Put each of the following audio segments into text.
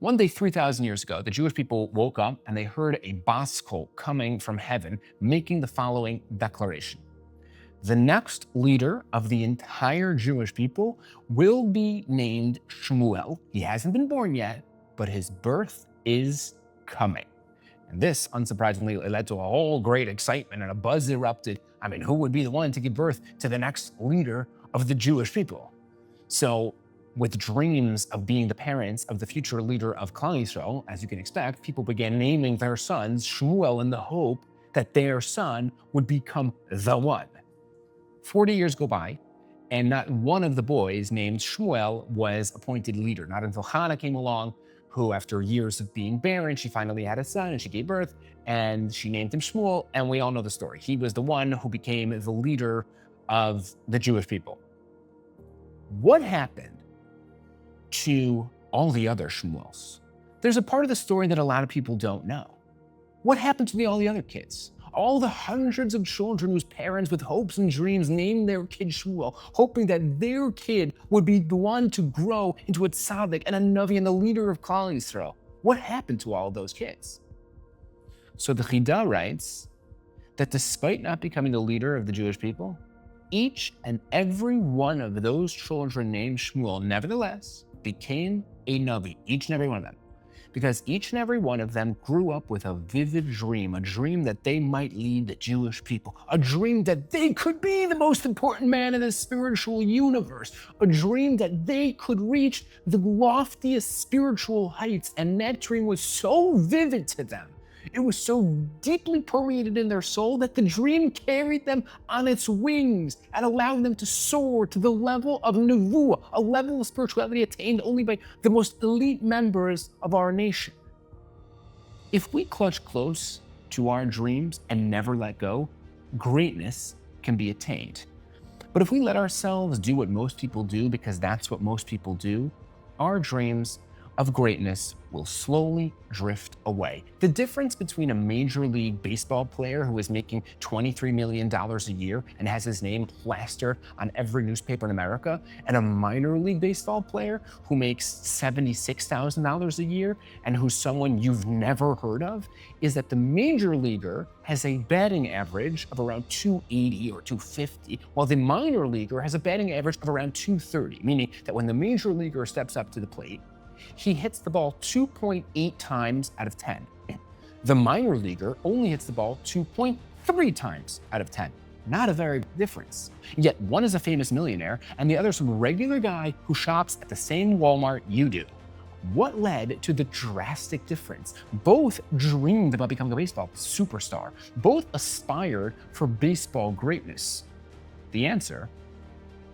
One day, 3,000 years ago, the Jewish people woke up and they heard a bas kol coming from heaven, making the following declaration. The next leader of the entire Jewish people will be named Shmuel. He hasn't been born yet, but his birth is coming. And this, unsurprisingly, led to a whole great excitement and a buzz erupted. I mean, who would be the one to give birth to the next leader of the Jewish people? So, with dreams of being the parents of the future leader of Klal Yisrael, as you can expect, people began naming their sons Shmuel in the hope that their son would become the one. 40 years go by, and not one of the boys named Shmuel was appointed leader. Not until Chana came along, who after years of being barren, she finally had a son and she gave birth, and she named him Shmuel, and we all know the story. He was the one who became the leader of the Jewish people. What happened to all the other Shmuels? There's a part of the story that a lot of people don't know. What happened to all the other kids? All the hundreds of children whose parents with hopes and dreams named their kid Shmuel, hoping that their kid would be the one to grow into a tzaddik and a navi and the leader of Klal Yisrael. What happened to all of those kids? So the Chida writes that despite not becoming the leader of the Jewish people, each and every one of those children named Shmuel nevertheless became a navi, each and every one of them. Because each and every one of them grew up with a vivid dream, a dream that they might lead the Jewish people, a dream that they could be the most important man in the spiritual universe, a dream that they could reach the loftiest spiritual heights. And that dream was so vivid to them, it was so deeply permeated in their soul that the dream carried them on its wings and allowed them to soar to the level of nevuah, a level of spirituality attained only by the most elite members of our nation. If we clutch close to our dreams and never let go, greatness can be attained. But if we let ourselves do what most people do because that's what most people do, our dreams of greatness will slowly drift away. The difference between a Major League Baseball player who is making $23 million a year and has his name plastered on every newspaper in America and a minor league baseball player who makes $76,000 a year and who's someone you've never heard of is that the major leaguer has a batting average of around 280 or 250, while the minor leaguer has a batting average of around 230, meaning that when the major leaguer steps up to the plate, he hits the ball 2.8 times out of 10. The minor leaguer only hits the ball 2.3 times out of 10. Not a very big difference. Yet one is a famous millionaire and the other some regular guy who shops at the same Walmart you do. What led to the drastic difference? Both dreamed about becoming a baseball superstar. Both aspired for baseball greatness. The answer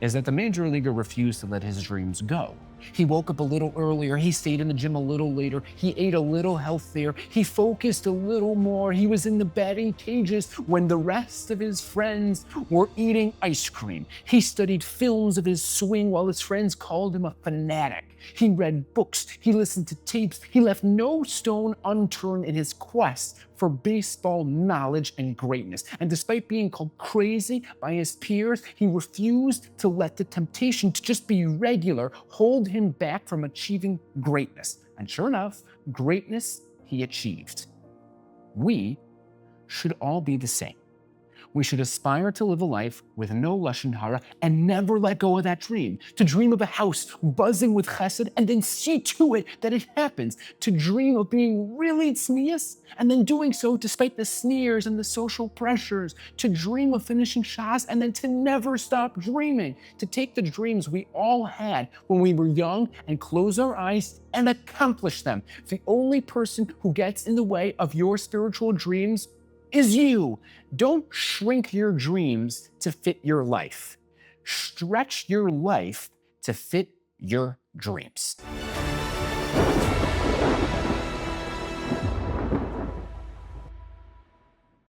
is that the major leaguer refused to let his dreams go. He woke up a little earlier, he stayed in the gym a little later, he ate a little healthier, he focused a little more, he was in the batting cages when the rest of his friends were eating ice cream. He studied films of his swing while his friends called him a fanatic. He read books, he listened to tapes, he left no stone unturned in his quest for baseball knowledge and greatness. And despite being called crazy by his peers, he refused to let the temptation to just be regular hold him back from achieving greatness. And sure enough, greatness he achieved. We should all be the same. We should aspire to live a life with no lashon hara and never let go of that dream. To dream of a house buzzing with chesed and then see to it that it happens. To dream of being really tznius and then doing so despite the sneers and the social pressures. To dream of finishing Shas and then to never stop dreaming. To take the dreams we all had when we were young and close our eyes and accomplish them. The only person who gets in the way of your spiritual dreams is you. Don't shrink your dreams to fit your life. Stretch your life to fit your dreams.